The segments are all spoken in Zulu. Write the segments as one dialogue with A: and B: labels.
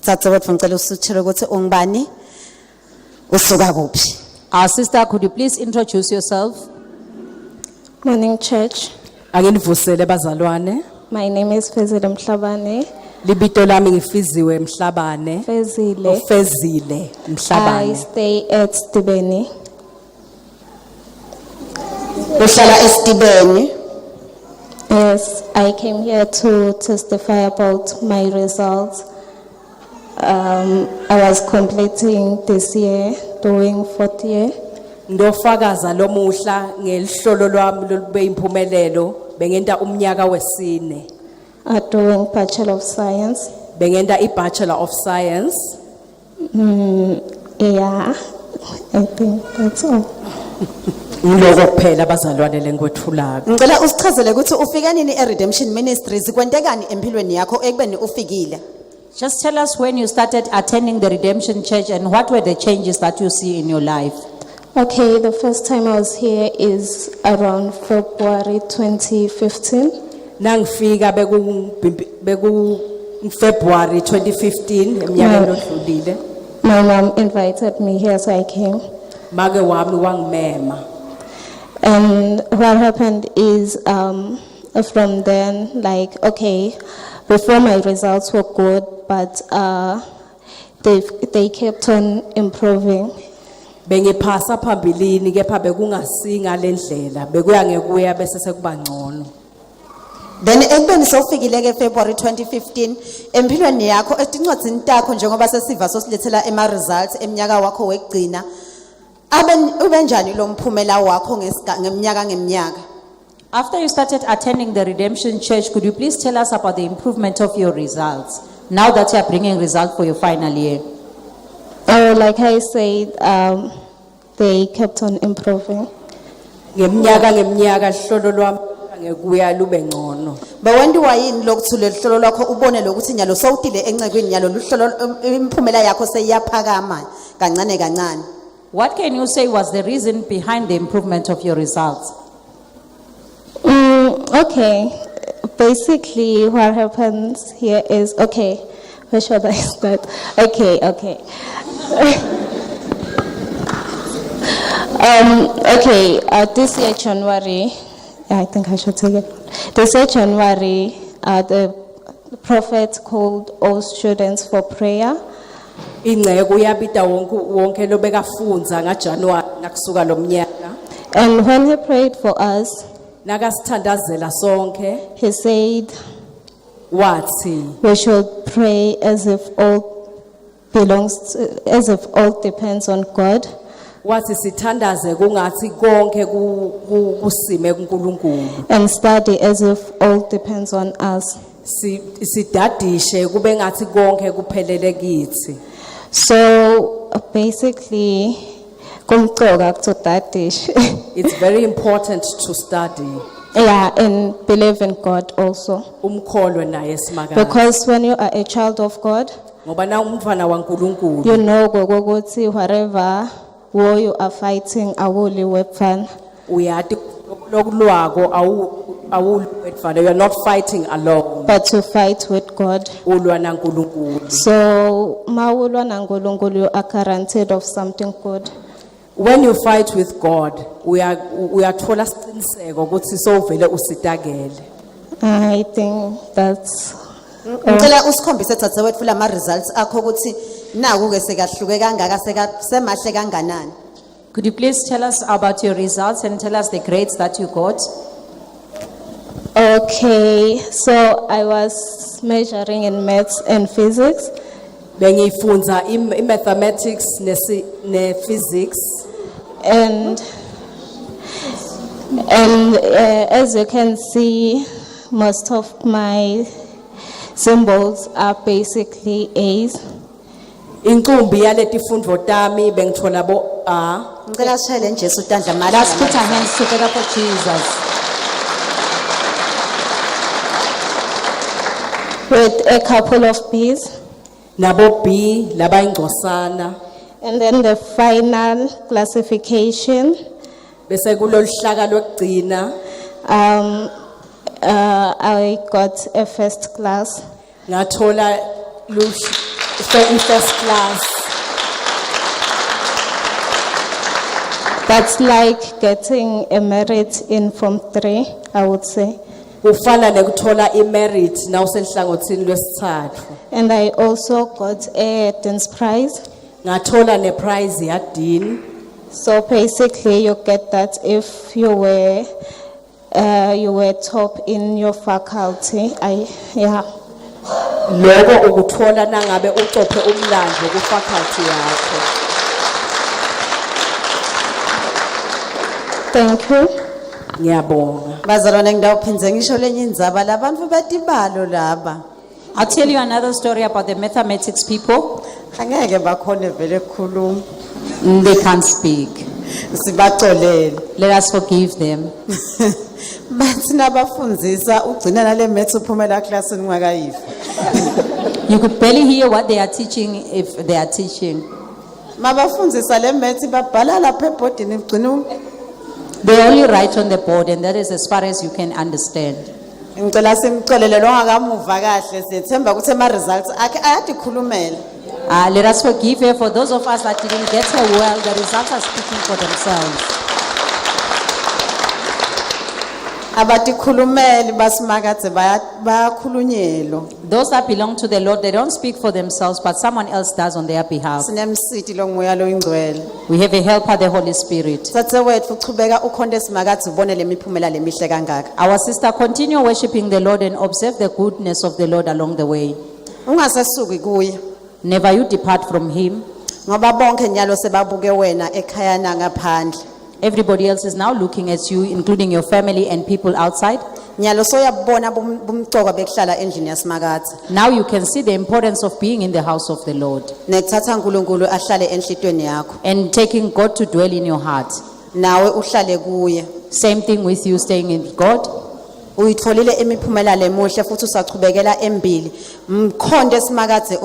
A: Dzadzewetfu ngicela usitshele ukuthi ungubani usuka kuphi.
B: Our sister, could you please introduce yourself?
C: Morning, church.
D: Anginivusele bazalwane.
C: My name is Fezile Mhlabane.
D: Libito lami ngiFiziwe Mhlabane.
C: Fezile.
D: Fezile
C: I
D: Mhlabane.
C: stay at Stibeni.
A: Uhlala eStibeni.
C: Yes, I came here to testify about my results. I was completing this year, doing 4th year.
D: Ndofakaza lomuhla ngelihlolo lwami lolube impumelelo bengenta umnyaka wesine.
C: Doing Bachelor of Science.
D: Bengenta iBachelor of Science.
C: Yeah, I think that's all.
D: Ngiloko kuphela bazalwane lengwethulaka.
A: Ngicela usichazele ukuthi ufika nini eRedemption Ministries kwentekani empilweni yakho ekubeni ufikile.
B: Just tell us when you started attending the Redemption Church and what were the changes that you see in your life.
C: Okay, the first time I was here is around February 2015.
D: Nangifika beku February 2015 eminyakeni odlulile.
C: My mom invited me here, so I came.
D: Make wami wangimema.
C: And what happened is, from then, like, okay, before my results were good, but they kept on improving.
D: Bengiphasa phambilini kepha bekungasinga lendlela bekuya ngekuya bese sekuba ngcono.
A: Then ekubeni sowufikile ke February 2015 empilweni yakho etincwadzini takho njengoba sesiva sosilethela ema results eminyaka wakho wekugcina ubenjani lo mphumela wakho ngeminyaka ngeminyaka.
B: After you started attending the Redemption Church, could you please tell us about the improvement of your results now that you are bringing results for your final year?
C: Like I said, they kept on improving.
D: Ngeminyaka ngeminyaka hlolo lwami ngekuya lube ngcono.
A: Bewendiwa yini lokuthi lehlolo lakho ubone lokuthi nyalo sowudile encekweni nyalo luhlolo imphumela yakho seyiyaphakama kancane kancane.
B: What can you say was the reason behind the improvement of your results?
C: Okay, basically what happens here is, okay, where should I start? Okay. This year January, I think I should take it. This year January, the prophet called all students for prayer.
D: Ingceke uyabita wonke lobekafunza ngaJanuary nakusuka lomnyaka.
C: And when he prayed for us,
D: Nakasithandazela sonke
C: he said
D: wathi
C: we should pray as if all depends on God.
D: wathi sithandaze kungathi konke kusime kuNkulunkulu.
C: And study as if all depends on us.
D: Sidadishe kube ngathi konke kuphelele kithi.
C: So basically,
D: It's very important to study.
C: Yeah, and believe in God also.
D: Umkholwe naye simakazi.
C: Because when you are a child of God,
D: Ngoba na umntwana waNkulunkulu.
C: you know gogogothi whatever war you are fighting, awuli weapon.
D: Uyati lokulwako awulwetfana, you are not fighting alone.
C: But to fight with God.
D: Ulwa naNkulunkulu.
C: So mawulwa naNkulunkulu, you are guaranteed of something good.
D: When you fight with God, uyathola isiqiniseko ukuthi sowuvele usitakele.
C: I think that's
A: Ngicela usikhombise Dzadzewetfu lama results akho ukuthi naku ke sekahluke kangaka semahle kanganani.
B: Could you please tell us about your results and tell us the grades that you got?
C: okay. So I was measuring in maths and physics.
D: Bengifunza mathematics ne physics.
C: And as you can see, most of my symbols are basically A's.
D: Inkumbi yaletifundvo tami bengithola bo A.
A: Ngicela sishayele nje uTandla mali.
B: Let's put our hands together for Jesus.
C: With a couple of B's.
D: Nabo B laba ingcosana.
C: And then the final classification,
D: Bese kulolu hlaka lokugcina
C: I got a first class.
D: ngathola First class.
C: That's like getting a merit in Form 3, I would say.
D: Ufana nekuthola imerit na usenhlangothini lwesithathu.
C: And I also got a dance prize.
D: Ngathola ne prize ya dean.
C: So basically you get that if you were top in your faculty.
D: Lokho ukuthola nangabe ucophe umlando ku faculty yakho.
C: Thank you.
D: Ngiyabonga.
A: Bazalwane ngidawuphinze ngisho lenye indzaba labantu betibalo laba.
B: I'll tell you another story about the mathematics people.
A: Angeke bakhone vele ukukhuluma.
B: They can't speak.
A: Sibaxolele.
B: Let us forgive them.
A: Bathi nabafundzisa ugcina nale maths uphumela classini ngakayifi.
B: You could barely hear what they are teaching if they are teaching.
A: Mabafundzisa le maths babhala lapha ebhodini ugcina.
B: They only write on the board, and that is as far as you can understand.
A: Ngicela simxolele lo ngakamuva kahle siyethemba ukuthi ema results akhe ayadikhulumela.
B: Let us forgive her. For those of us that didn't get her well, the results are speaking for themselves.
A: Abatikhulumeli basimakathe bayakhulunyelwa.
B: Those that belong to the Lord, they don't speak for themselves, but someone else does on their behalf.
A: Sinemsiti lo nguya lo ingcwele.
B: We have a helper, the Holy Spirit.
A: Sathe wethu uchubeka ukhonde simakathe ubone lemiphumela lemihle kangaka.
B: Our sister, continue worshiping the Lord and observe the goodness of the Lord along the way.
A: Ungasesuki kuye.
B: Never you depart from Him.
A: Ngoba bonke nyalo sebabuke wena ekhaya nangaphandle.
B: Everybody else is now looking at you, including your family and people outside.
A: Nyalo soyabona bumcoka bekuhlala endlini yasimakathe.
B: Now you can see the importance of being in the house of the Lord
A: Nethatha uNkulunkulu ahlale enhlitweni yakho.
B: and taking God to dwell in your heart.
A: Nawe uhlale kuye.
B: Same thing with you staying in God.
A: Uyitholile imiphumela lemuhle futhi usachubekela embili. Mkhonde simakathe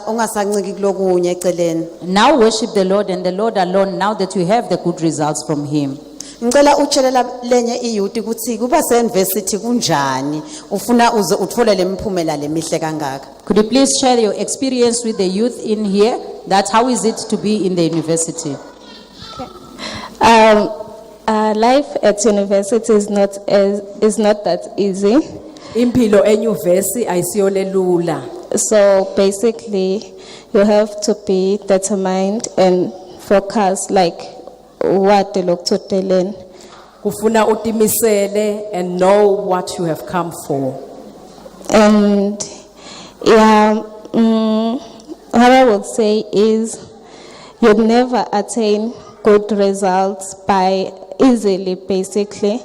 A: ungasanciki kulokunye eceleni.
B: Now worship the Lord and the Lord alone, now that you have the good results from Him.
A: Ngicela utshelela lenye iyouth ukuthi kuba se-university kunjani ufuna uze uthole lemiphumela lemihle kangaka.
B: Could you please share your experience with the youth in here? That's how is it to be in the university?
C: Life at university is not that easy.
D: Impilo enyuvesi ayisiyole lula.
C: So basically, you have to be determined and focus, like what the Doctor telling.
D: Kufuna utimisele and know what you have come for.
C: And what I would say is, you'd never attain good results by easily, basically.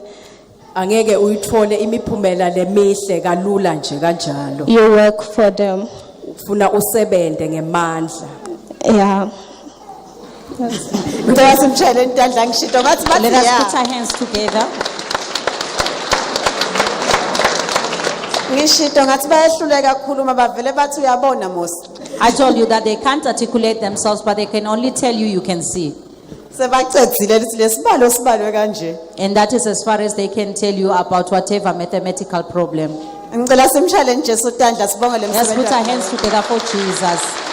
D: Angeke uyithole imiphumela lemihle kalula nje kanjalo.
C: You work for them.
D: Ufuna usebente ngemandla.
C: Yeah.
A: Ngicela simtshele intandla ngishito ngathi bathi
B: Let us
A: ya.
B: put our hands together.
A: Ngishito ngathi bayehluleka ukukhuluma bavele bathi uyabona Mosi.
B: I told you that they can't articulate themselves, but they can only tell you can see.
A: Sebacedzile lithi lesibalo sibalwe kanje.
B: And that is as far as they can tell you about whatever mathematical problem.
A: Ngicela simchallenge Jesu tandla sibonge
B: Let's put our
A: lemsebenzi.
B: hands together for Jesus.